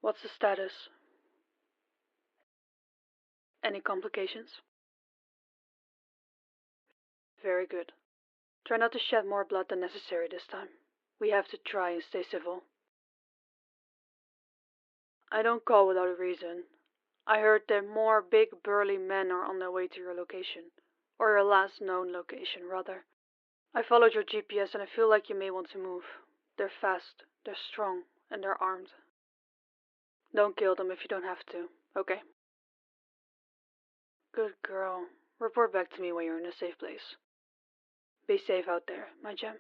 What's the status? Any complications? Very good. Try not to shed more blood than necessary this time. We have to try and stay civil. I don't call without a reason. I heard that more big burly men are on their way to your location. Or your last known location, rather. I followed your GPS and I feel like you may want to move. They're fast, they're strong, and they're armed. Don't kill them if you don't have to, okay? Good girl. Report back to me when you're in a safe place. Be safe out there, my gem.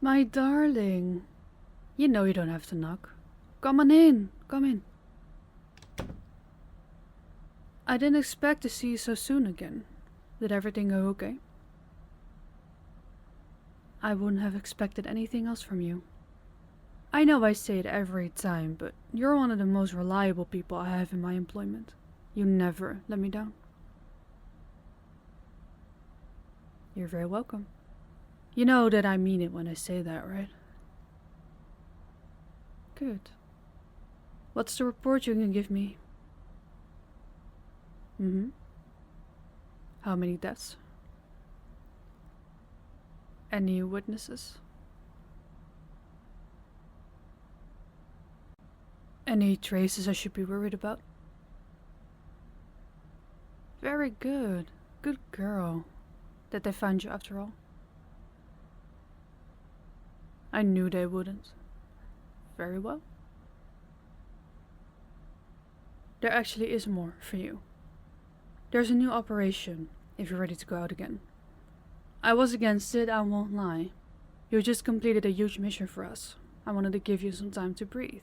My darling. You know you don't have to knock. Come on in. Come in. I didn't expect to see you so soon again. Did everything go okay? I wouldn't have expected anything else from you. I know I say it every time, but you're one of the most reliable people I have in my employment. You never let me down. You're very welcome. You know that I mean it when I say that, right? Good. What's the report you can give me? How many deaths? Any witnesses? Any traces I should be worried about? Very good. Good girl. Did they find you after all? I knew they wouldn't. Very well. There actually is more for you. There's a new operation, if you're ready to go out again. I was against it, I won't lie. You just completed a huge mission for us. I wanted to give you some time to breathe.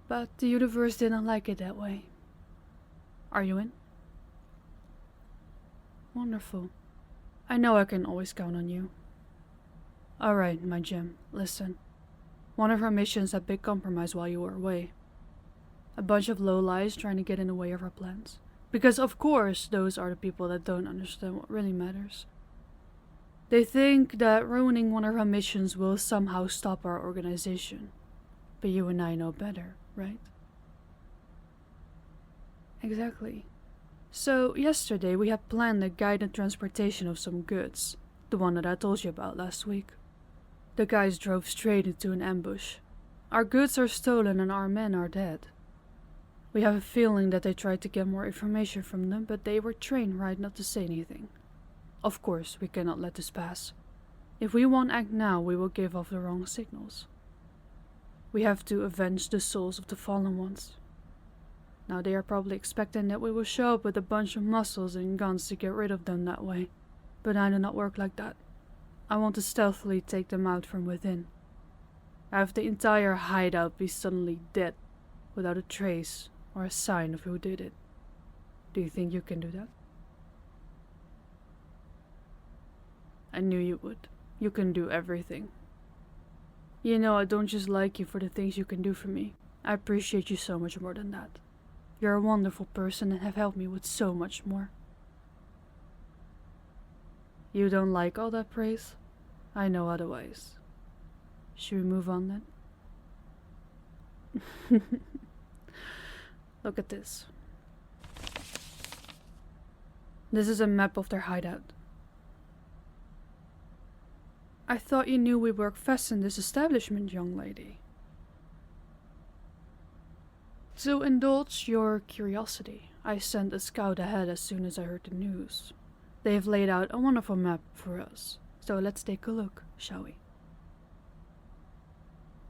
But the universe didn't like it that way. Are you in? Wonderful. I know I can always count on you. Alright, my gem, listen. One of our missions had big compromise while you were away. A bunch of lowlies trying to get in the way of our plans. Because of course, those are the people that don't understand what really matters. They think that ruining one of our missions will somehow stop our organization. But you and I know better, right? Exactly. So, yesterday we had planned a guided transportation of some goods, the one that I told you about last week. The guys drove straight into an ambush. Our goods are stolen and our men are dead. We have a feeling that they tried to get more information from them, but they were trained right not to say anything. Of course, we cannot let this pass. If we won't act now, we will give off the wrong signals. We have to avenge the souls of the fallen ones. Now they are probably expecting that we will show up with a bunch of muscles and guns to get rid of them that way. But I do not work like that. I want to stealthily take them out from within. Have the entire hideout be suddenly dead, without a trace or a sign of who did it. Do you think you can do that? I knew you would. You can do everything. You know, I don't just like you for the things you can do for me. I appreciate you so much more than that. You're a wonderful person and have helped me with so much more. You don't like all that praise? I know otherwise. Should we move on then? Look at this. This is a map of their hideout. I thought you knew we work fast in this establishment, young lady. To indulge your curiosity, I sent a scout ahead as soon as I heard the news. They have laid out a wonderful map for us, so let's take a look, shall we?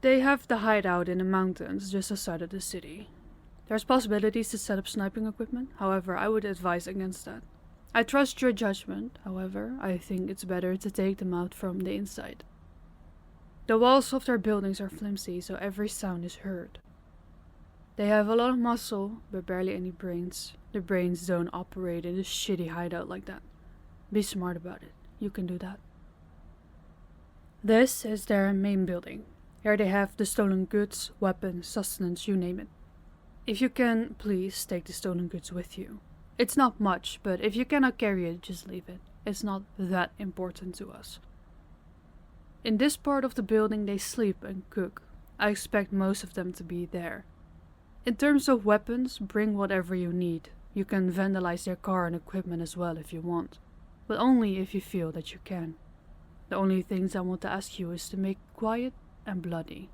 They have the hideout in the mountains just outside of the city. There's possibilities to set up sniping equipment, however, I would advise against that. I trust your judgment, however, I think it's better to take them out from the inside. The walls of their buildings are flimsy, so every sound is heard. They have a lot of muscle, but barely any brains. The brains don't operate in a shitty hideout like that. Be smart about it. You can do that. This is their main building. Here they have the stolen goods, weapons, sustenance, you name it. If you can, please take the stolen goods with you. It's not much, but if you cannot carry it, just leave it. It's not that important to us. In this part of the building they sleep and cook. I expect most of them to be there. In terms of weapons, bring whatever you need. You can vandalize their car and equipment as well if you want, but only if you feel that you can. The only things I want to ask you is to make it quiet and bloody.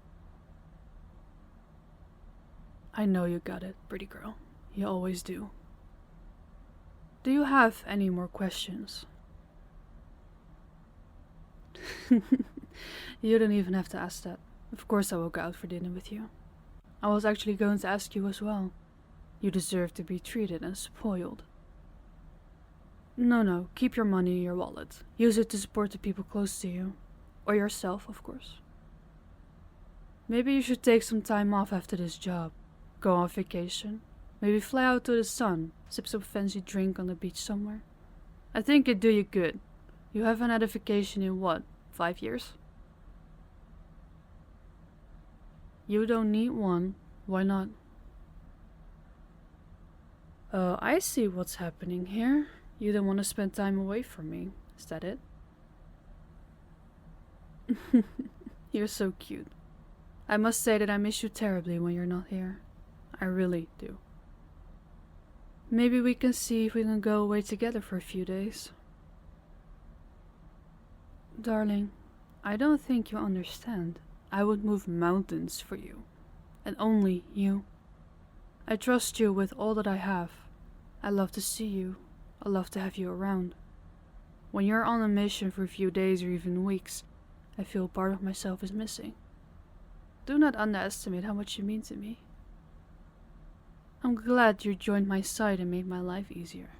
I know you got it, pretty girl. You always do. Do you have any more questions? You don't even have to ask that. Of course I will go out for dinner with you. I was actually going to ask you as well. You deserve to be treated and spoiled. No, keep your money in your wallet. Use it to support the people close to you. Or yourself, of course. Maybe you should take some time off after this job. Go on vacation. Maybe fly out to the sun, sip some fancy drink on the beach somewhere. I think it'd do you good. You haven't had a vacation in what, 5 years? You don't need one. Why not? Oh, I see what's happening here. You don't want to spend time away from me. Is that it? You're so cute. I must say that I miss you terribly when you're not here. I really do. Maybe we can see if we can go away together for a few days. Darling, I don't think you understand. I would move mountains for you. And only you. I trust you with all that I have. I love to see you. I love to have you around. When you're on a mission for a few days or even weeks, I feel part of myself is missing. Do not underestimate how much you mean to me. I'm glad you joined my side and made my life easier.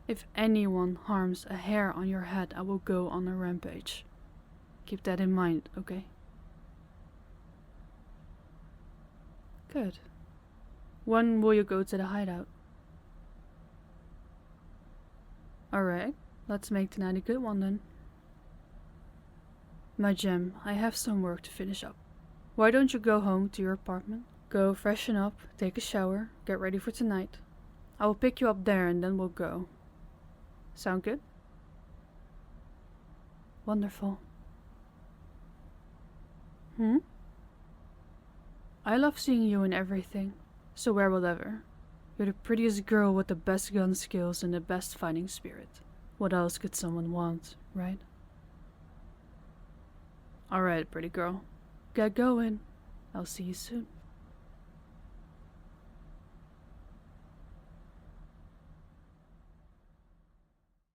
If anyone harms a hair on your head, I will go on a rampage. Keep that in mind, okay? Good. When will you go to the hideout? Alright, let's make tonight a good one then. My gem, I have some work to finish up. Why don't you go home to your apartment? Go freshen up, take a shower, get ready for tonight. I will pick you up there and then we'll go. Sound good? Wonderful. I love seeing you in everything, so wear whatever. You're the prettiest girl with the best gun skills and the best fighting spirit. What else could someone want, right? Alright, pretty girl. Get going. I'll see you soon.